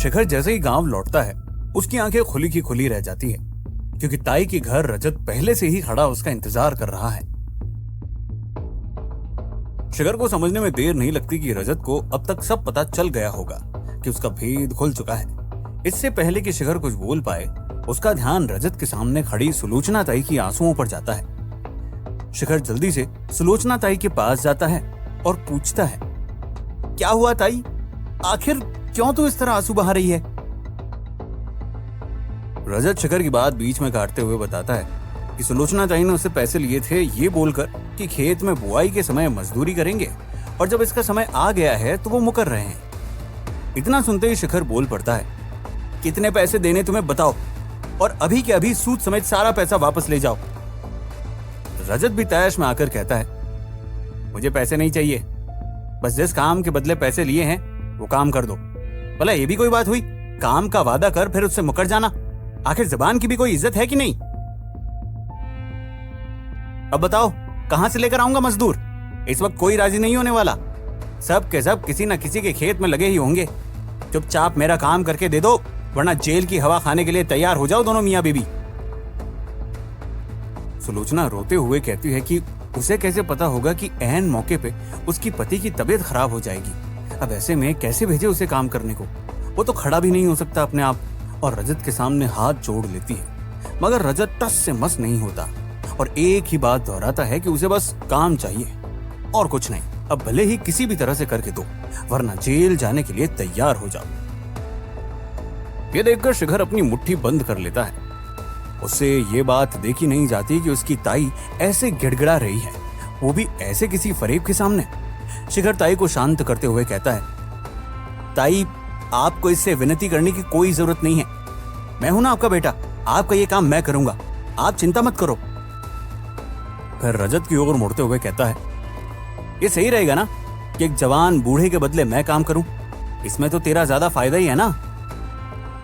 शिखर जैसे ही गांव लौटता है उसकी आंखें खुली की खुली रह जाती है, क्योंकि ताई के घर रजत पहले से ही खड़ा उसका इंतजार कर रहा है। शिखर को समझने में देर नहीं लगती कि रजत को अब तक सब पता चल गया होगा कि उसका भेद खुल चुका है। इससे पहले कि शिखर कुछ बोल पाए, उसका ध्यान रजत के सामने खड़ी सुलोचना ताई की आंसुओं पर जाता है। शिखर जल्दी से सुलोचना ताई के पास जाता है और पूछता है, क्या हुआ ताई? आखिर क्यों तू इस तरह आंसू बहा रही है? रजत शिखर की बात बीच में काटते हुए बताता है कि सुलोचना ताई ने उससे पैसे लिए थे ये बोलकर कि खेत में बुआई के समय मजदूरी करेंगे और जब इसका समय आ गया है तो वो मुकर रहे हैं। इतना सुनते ही शिखर बोल पड़ता है, कितने पैसे देने तुम्हें बताओ, और अभी के अभी सूद समेत सारा पैसा वापस ले जाओ। रजत भी तैश में आकर कहता है, मुझे पैसे नहीं चाहिए, बस जिस काम के बदले पैसे लिए हैं वो काम कर दो। भला ये भी कोई बात हुई? काम का वादा कर फिर उससे मुकर जाना। आखिर जबान की भी कोई इज्जत है कि नहीं? अब बताओ कहां से लेकर आऊंगा मजदूर? इस वक्त कोई राजी नहीं होने वाला। सब के सब किसी न किसी के खेत में लगे ही होंगे। चुपचाप मेरा काम करके दे दो, वरना जेल की हवा खाने के लिए तैयार हो जाओ दोनों मियां बीबी। सुलोचना रोते हुए कहती है कि उसे कैसे पता होगा कि ऐन मौके पे उसकी पति की तबीयत खराब हो जाएगी। अब ऐसे में कैसे भेजे उसे काम करने को? वो तो खड़ा भी नहीं हो सकता अपने आप। और रजत के सामने हाथ जोड़ लेती है, मगर रजत टस से मस नहीं होता और एक ही बात दोहराता है कि उसे बस काम चाहिए और कुछ नहीं। अब भले ही किसी भी तरह से करके दो, वरना जेल जाने के लिए तैयार हो जाओ। ये देखकर शिखर अपनी मुट्ठी बंद कर लेता है। उससे ये बात देखी नहीं जाती कि उसकी ताई ऐसे गिड़गिड़ा रही है, वो भी ऐसे किसी फरेब के सामने। शिखर ताई को शांत करते हुए कहता है, ताई आपको इससे विनती करने की कोई जरूरत नहीं है। मैं हूं ना आपका बेटा, आपका ये काम मैं करूंगा, आप चिंता मत करो। फिर रजत की ओर मुड़ते हुए कहता है, ये सही रहेगा ना कि एक जवान बूढ़े के बदले मैं काम करूं? इसमें तो तेरा ज्यादा फायदा ही है ना।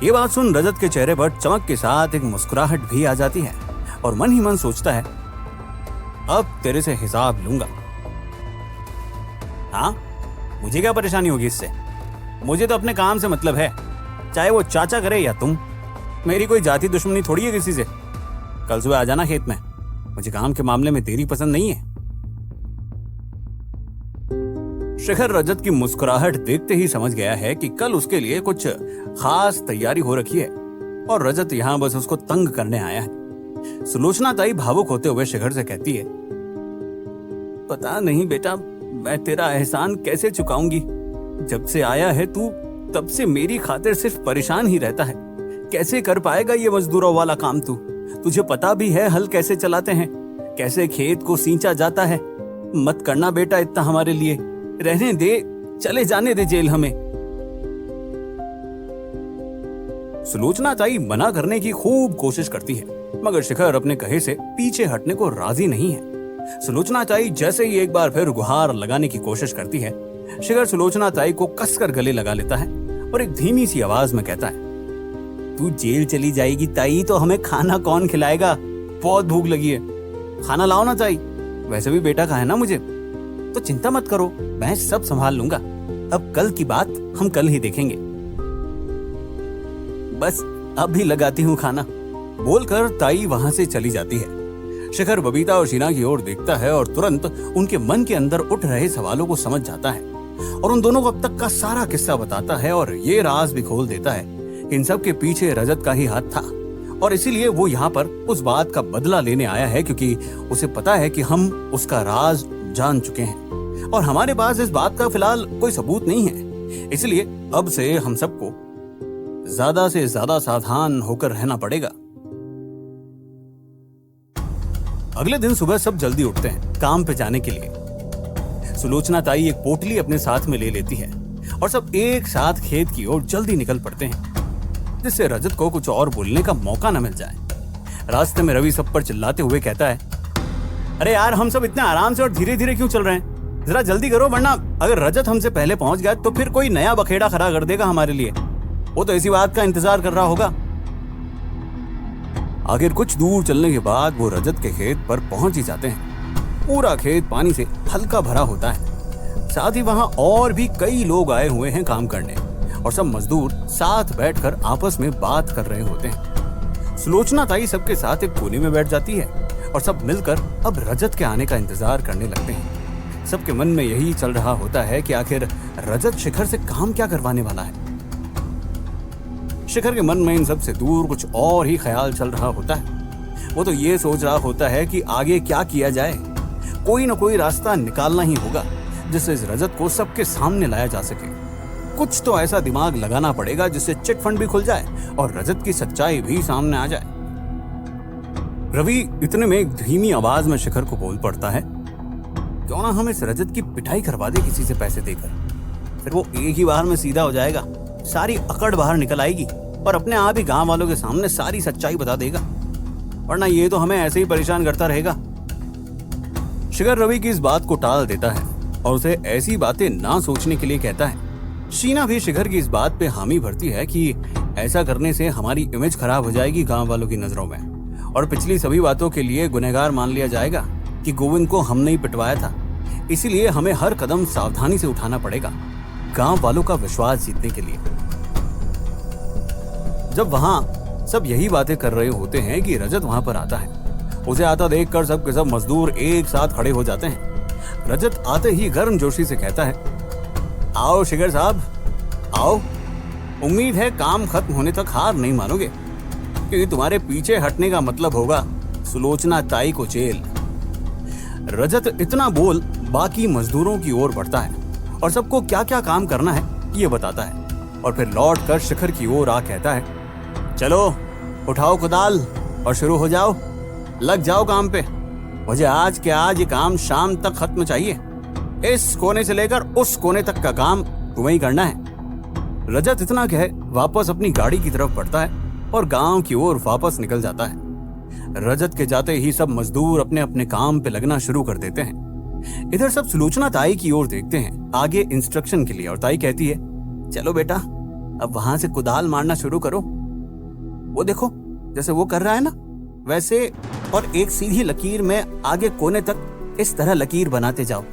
ये बात सुन रजत के चेहरे पर चमक के साथ एक मुस्कुराहट भी आ जाती है और मन ही मन सोचता है, अब तेरे से हिसाब लूंगा। हाँ, मुझे क्या परेशानी होगी इससे? मुझे तो अपने काम से मतलब है, चाहे वो चाचा करे या तुम। मेरी कोई जाति दुश्मनी थोड़ी है किसी से। कल सुबह आ जाना खेत में, मुझे काम के मामले में देरी पसंद नहीं है। शिखर रजत की मुस्कुराहट देखते ही समझ गया है कि कल उसके लिए कुछ खास तैयारी हो रखी है और रजत यहाँ बस उसको तंग करने आया है। सुलोचना ताई भावुक होते हुए शिखर से कहती है, पता नहीं बेटा, मैं तेरा एहसान कैसे चुकाऊंगी। जब से आया है तू, तब से मेरी खातिर सिर्फ परेशान ही रहता है। कैसे कर पाएगा ये मजदूरों वाला काम तू? तुझे पता भी है हल कैसे चलाते हैं, कैसे खेत को सींचा जाता है। मत करना बेटा इतना हमारे लिए, रहने दे, चले जाने दे जेल हमें। सुलोचना ताई मना करने की खूब कोशिश करती है, मगर शिखर अपने कहे से पीछे हटने को राजी नहीं है। सुलोचना ताई जैसे ही एक बार फिर गुहार लगाने की कोशिश करती है, शिखर सुलोचना ताई को कसकर गले लगा लेता है और एक धीमी सी आवाज में कहता है, तू जेल चली जाएगी ताई तो हमें खाना कौन खिलाएगा? बहुत भूख लगी है, खाना लाओ ना ताई। वैसे भी बेटा का है ना मुझे, तो चिंता मत करो, मैं सब संभाल लूंगा। अब कल की बात हम कल ही देखेंगे। बस अब भी लगाती हूँ खाना, बोलकर ताई वहां से चली जाती है। शिखर बबीता और शीना की ओर देखता है और तुरंत उनके मन के अंदर उठ रहे सवालों को समझ जाता है और उन दोनों को अब तक का सारा किस्सा बताता है और ये राज भी खोल देता है। इन सब के पीछे रजत का ही हाथ था और इसीलिए वो यहाँ पर उस बात का बदला लेने आया है, क्योंकि उसे पता है कि हम उसका राज जान चुके हैं और हमारे पास इस बात का फिलहाल कोई सबूत नहीं है। इसलिए अब से हम सबको ज्यादा से ज्यादा सावधान होकर रहना पड़ेगा। अगले दिन सुबह सब जल्दी उठते हैं काम पे जाने के लिए। सुलोचना ताई एक पोटली अपने साथ में ले लेती है और सब एक साथ खेत की ओर जल्दी निकल पड़ते हैं, जिससे रजत को कुछ और बोलने का मौका न मिल जाए। रास्ते में रवि सब पर चिल्लाते हुए कहता है, अरे यार, हम सब इतने आराम से और धीरे धीरे क्यों चल रहे हैं? जरा जल्दी करो, वरना अगर रजत हमसे पहले पहुंच गया तो फिर कोई नया बखेड़ा खड़ा कर देगा हमारे लिए। वो तो इसी बात का इंतजार कर रहा होगा। आखिर कुछ दूर चलने के बाद वो रजत के खेत पर पहुंच ही जाते हैं। पूरा खेत पानी से हल्का भरा होता है, साथ ही वहां और भी कई लोग आए हुए हैं काम करने और सब मजदूर साथ बैठकर आपस में बात कर रहे होते हैं। सुलोचना ताई सबके साथ एक कोने में बैठ जाती है और सब मिलकर अब रजत के आने का इंतजार करने लगते हैं। सबके मन में यही चल रहा होता है कि आखिर रजत शिखर से काम क्या करवाने वाला है। शिखर के मन में इन सब से दूर कुछ और ही ख्याल चल रहा होता है। वो तो ये सोच रहा होता है कि आगे क्या किया जाए, कोई ना कोई रास्ता निकालना ही होगा जिससे इस रजत को सबके सामने लाया जा सके। कुछ तो ऐसा दिमाग लगाना पड़ेगा जिससे चिट फंड भी खुल जाए और रजत की सच्चाई भी सामने आ जाए। रवि इतने में एक धीमी आवाज में शिखर को बोल पड़ता है, क्यों ना हम इस रजत की पिटाई करवा दे किसी से पैसे देकर, फिर वो एक ही बार में सीधा हो जाएगा, सारी अकड़ बाहर निकल आएगी और अपने आप ही गांव वालों के सामने सारी सच्चाई बता देगा, वरना ये तो हमें ऐसे ही परेशान करता रहेगा। शिखर रवि की इस बात को टाल देता है और उसे ऐसी बातें ना सोचने के लिए कहता है। शीना भी शिखर की इस बात पे हामी भरती है कि ऐसा करने से हमारी इमेज खराब हो जाएगी गांव वालों की नजरों में और पिछली सभी बातों के लिए गुनहगार मान लिया जाएगा कि गोविंद को हमने ही पिटवाया था। इसीलिए हमें हर कदम सावधानी से उठाना पड़ेगा गांव वालों का विश्वास जीतने के लिए। जब वहां सब यही बातें कर रहे होते हैं कि रजत वहां पर आता है। उसे आता देखकर सब के सब मजदूर एक साथ खड़े हो जाते हैं। रजत आते ही गर्मजोशी से कहता है, आओ शिखर साहब आओ, उम्मीद है काम खत्म होने तक हार नहीं मानोगे, क्योंकि तुम्हारे पीछे हटने का मतलब होगा सुलोचना ताई को जेल। रजत इतना बोल बाकी मजदूरों की ओर बढ़ता है और सबको क्या क्या काम करना है ये बताता है और फिर लौट कर शिखर की ओर आ कहता है, चलो उठाओ कुदाल और शुरू हो जाओ, लग जाओ काम पे। मुझे आज के आज ये काम शाम तक खत्म चाहिए। इस कोने से लेकर उस कोने तक का काम तुम्हें ही करना है। रजत इतना कह वापस अपनी गाड़ी की तरफ बढ़ता है और गांव की ओर वापस निकल जाता है। रजत के जाते ही सब मजदूर अपने अपने काम पे लगना शुरू कर देते हैं। इधर सब सुलोचना ताई की ओर देखते हैं आगे इंस्ट्रक्शन के लिए और ताई कहती है, चलो बेटा अब वहां से कुदाल मारना शुरू करो। वो देखो जैसे वो कर रहा है ना वैसे, और एक सीधी लकीर में आगे कोने तक इस तरह लकीर बनाते जाओ।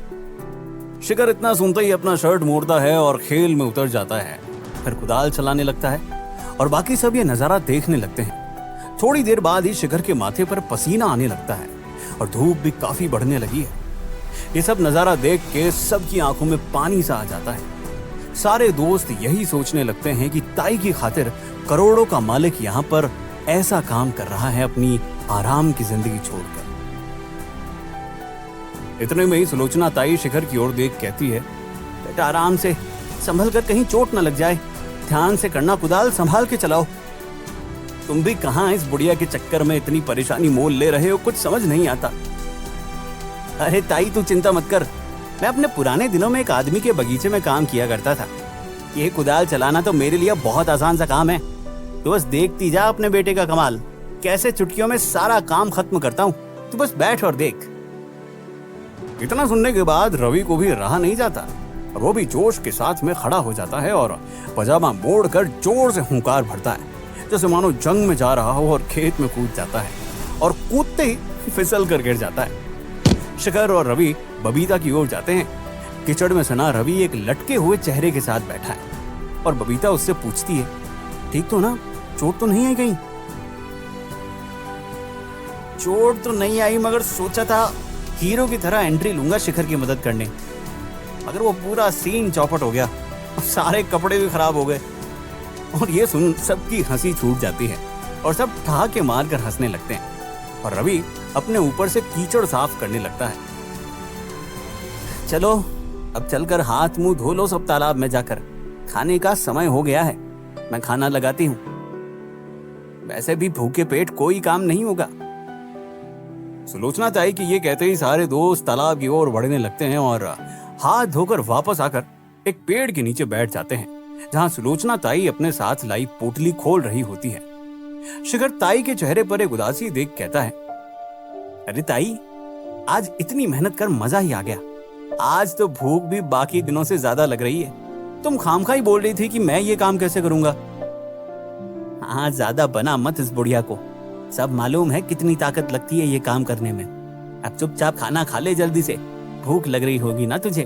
शिखर इतना सुनते ही अपना शर्ट मोड़ता है और खेल में उतर जाता है। फिर कुदाल चलाने लगता है और बाकी सब ये नजारा देखने लगते हैं। थोड़ी देर बाद ही शिखर के माथे पर पसीना आने लगता है और धूप भी काफी बढ़ने लगी है। ये सब नजारा देख के सबकी आंखों में पानी सा आ जाता है। सारे दोस्त यही सोचने लगते हैं कि ताई की खातिर करोड़ों का मालिक यहाँ पर ऐसा काम कर रहा है अपनी आराम की जिंदगी छोड़कर। इतने में ही सुलोचना ताई शिखर की ओर देख कहती है, बेटा आराम से, संभल कर कहीं चोट न लग जाए, ध्यान से करना, कुदाल संभाल के चलाओ। तुम भी कहां इस बुढ़िया के चक्कर में इतनी परेशानी मोल ले रहे हो, कुछ समझ नहीं आता। अरे ताई तू चिंता मत कर, मैं अपने पुराने दिनों में एक आदमी के बगीचे में काम किया करता था। ये कुदाल चलाना तो मेरे लिए बहुत आसान सा काम है। तू बस देखती जा अपने बेटे का कमाल, कैसे चुटकियों में सारा काम खत्म करता हूँ। तू बस बैठ और देख। इतना सुनने के बाद रवि को भी रहा नहीं जाता और वो भी जोश के साथ में खड़ा हो जाता है और पजामा मोड़कर जोर से हुंकार भरता है, जैसे मानो जंग में जा रहा हो और खेत में कूद जाता है और कूदते ही फिसल कर गिर जाता है। शिखर और रवि बबीता की ओर जाते हैं। कीचड़ में सना रवि एक लटके हुए चेहरे के साथ बैठा है और बबीता उससे पूछती है, ठीक तो ना, चोट तो नहीं आई कहीं? चोट तो नहीं आई, मगर सोचा था हीरो की तरह एंट्री लूंगा शिखर की मदद करने, मगर वो पूरा सीन चौपट हो गया, सारे कपड़े भी खराब हो गए। और ये सुन सबकी हंसी छूट जाती है और सब ठहाके मार कर हंसने लगते हैं और रवि अपने ऊपर से कीचड़ साफ करने लगता है। चलो अब चलकर हाथ मुंह धो लो सब तालाब में जाकर, खाने का समय हो गया है, मैं खाना लगाती हूँ। वैसे भी भूखे पेट कोई काम नहीं होगा। सुलोचना ताई कि ये कहते ही सारे दोस्त तालाब की ओर बढ़ने लगते हैं और हाथ धोकर वापस आकर एक पेड़ के नीचे बैठ जाते हैं, जहां सुलोचना ताई अपने साथ लाई पोटली खोल रही होती है। शिखर ताई के चेहरे पर एक उदासी देख कहता है, अरे ताई आज इतनी मेहनत कर मजा ही आ गया, आज तो भूख भी बाकी दिनों से ज्यादा लग रही है। तुम खामखा ही बोल रही थी कि मैं ये काम कैसे करूंगा। हाँ ज्यादा बना मत इस बुढ़िया को, सब मालूम है कितनी ताकत लगती है ये काम करने में। अब चुपचाप खाना खा ले जल्दी से, भूख लग रही होगी ना तुझे।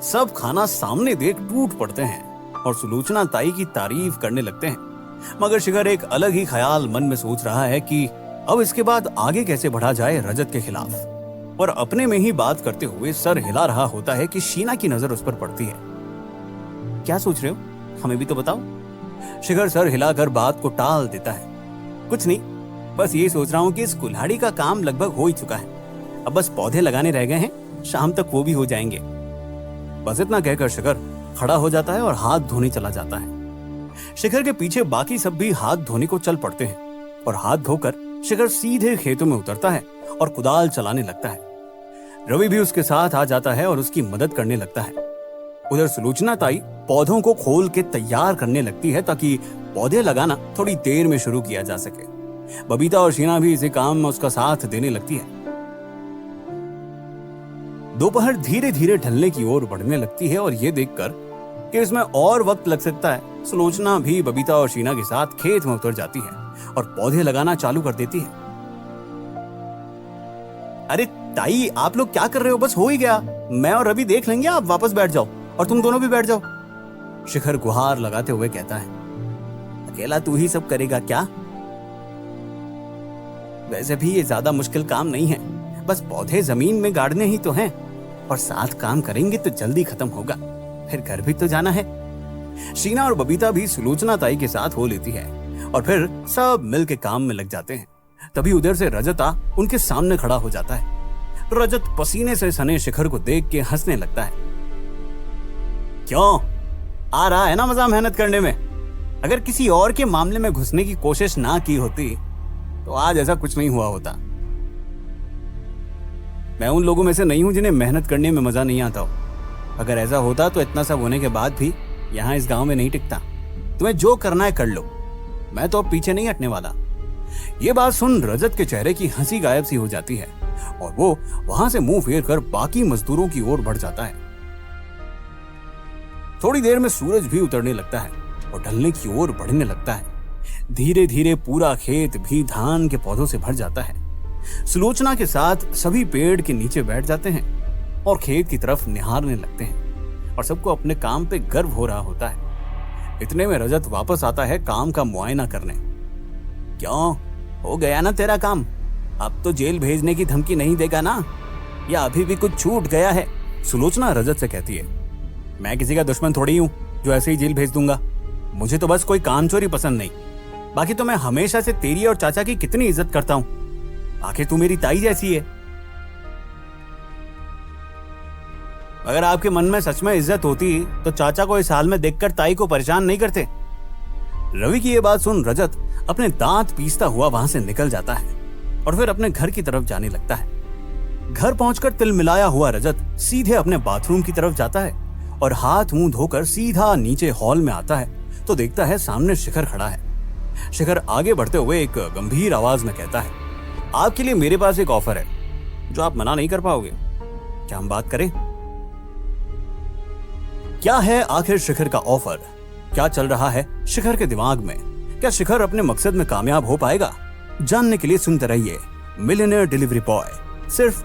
सब खाना सामने देख टूट पड़ते हैं और सुलोचना ताई की तारीफ करने लगते हैं। मगर शिखर एक अलग ही ख्याल मन में सोच रहा है कि अब इसके बाद आगे कैसे बढ़ा जाए रजत के खिलाफ। और अपने में ही बात करते हुए सर हिला रहा होता है कि शीना की नजर उस पर पड़ती है। क्या सोच रहे हो, हमें भी तो बताओ। शिखर सर हिलाकर बात को टाल देता है। कुछ नहीं, बस ये सोच रहा हूँ कि इस कुल्हाड़ी का काम लगभग हो ही चुका है, अब बस पौधे लगाने रह गए हैं, शाम तक वो भी हो जाएंगे। बस इतना कहकर शिखर खड़ा हो जाता है और हाथ धोने चला जाता है। शिखर के पीछे बाकी सब भी हाथ धोने को चल पड़ते हैं और हाथ धोकर शिखर सीधे खेतों में उतरता है और कुदाल चलाने लगता है। रवि भी उसके साथ आ जाता है और उसकी मदद करने लगता है। उधर सुलोचना ताई पौधों को खोल के तैयार करने लगती है ताकि पौधे लगाना थोड़ी देर में शुरू किया जा सके। बबीता और शीना भी इसी काम में उसका साथ देने लगती है। दोपहर धीरे धीरे ढलने की ओर बढ़ने लगती है और ये देखकर कि इसमें और वक्त लग सकता है, सुलोचना भी बबीता और शीना के साथ खेत में उतर जाती है और पौधे लगाना चालू कर देती है। अरे ताई, आप लोग क्या कर रहे हो, बस हो ही गया, मैं और रवि देख लेंगे, आप वापस बैठ जाओ और तुम दोनों भी बैठ जाओ। शिखर गुहार लगाते हुए कहता है। अकेला तू ही सब करेगा क्या? वैसे भी ये ज्यादा मुश्किल काम नहीं है, बस पौधे जमीन में गाड़ने ही तो हैं और साथ काम करेंगे तो जल्दी खत्म होगा, फिर घर भी तो जाना है। शीना और बबीता भी सुलोचना ताई के साथ हो लेती है और फिर सब मिल के काम में लग जाते हैं। तभी उधर से रजत उनके सामने खड़ा हो जाता है। रजत पसीने से सने शिखर को देख के हंसने लगता है। क्यों, आ रहा है ना मजा मेहनत करने में? अगर किसी और के मामले में घुसने की कोशिश ना की होती तो आज ऐसा कुछ नहीं हुआ होता। मैं उन लोगों में से नहीं हूं जिन्हें मेहनत करने में मजा नहीं आता हो। अगर ऐसा होता तो इतना सब होने के बाद भी यहाँ इस गांव में नहीं टिकता। तुम्हें जो करना है कर लो, मैं तो अब पीछे नहीं हटने वाला। ये बात सुन रजत के चेहरे की हंसी गायब सी हो जाती है और वो वहां से मुंह फेर कर बाकी मजदूरों की ओर बढ़ जाता है। थोड़ी देर में सूरज भी उतरने लगता है और ढलने की ओर बढ़ने लगता है। धीरे धीरे पूरा खेत भी धान के पौधों से भर जाता है। सुलोचना के साथ सभी पेड़ के नीचे बैठ जाते हैं और खेत की तरफ निहारने लगते हैं और सबको अपने काम पे गर्व हो रहा होता है। इतने में रजत वापस आता है काम का मुआयना करने। क्यों, हो गया ना तेरा काम? अब तो जेल भेजने की धमकी नहीं देगा ना, या अभी भी कुछ छूट गया है? सुलोचना रजत से कहती है। मैं किसी का दुश्मन थोड़ी हूं जो ऐसे ही जेल भेज दूंगा। मुझे तो बस कोई काम चोरी पसंद नहीं, बाकी तो मैं हमेशा से तेरी और चाचा की कितनी इज्जत करता हूं। आखिर तू मेरी ताई जैसी है। अगर आपके मन में सच में इज्जत होती तो चाचा को इस हाल में देखकर ताई को परेशान नहीं करते। रवि की ये बात सुन रजत अपने दांत पीसता हुआ वहां से निकल जाता है और फिर अपने घर की तरफ जाने लगता है। घर पहुंचकर तिल मिलाया हुआ रजत सीधे अपने बाथरूम की तरफ जाता है और हाथ मुंह धोकर सीधा नीचे हॉल में आता है तो देखता है सामने शिखर खड़ा है। शिखर आगे बढ़ते हुए एक गंभीर आवाज में कहता है, आपके लिए मेरे पास एक ऑफर है जो आप मना नहीं कर पाओगे। क्या हम बात करें? क्या है आखिर शिखर का ऑफर? क्या चल रहा है शिखर के दिमाग में? क्या शिखर अपने मकसद में कामयाब हो पाएगा? जानने के लिए सुनते रहिए मिलियनेयर डिलीवरी बॉय, सिर्फ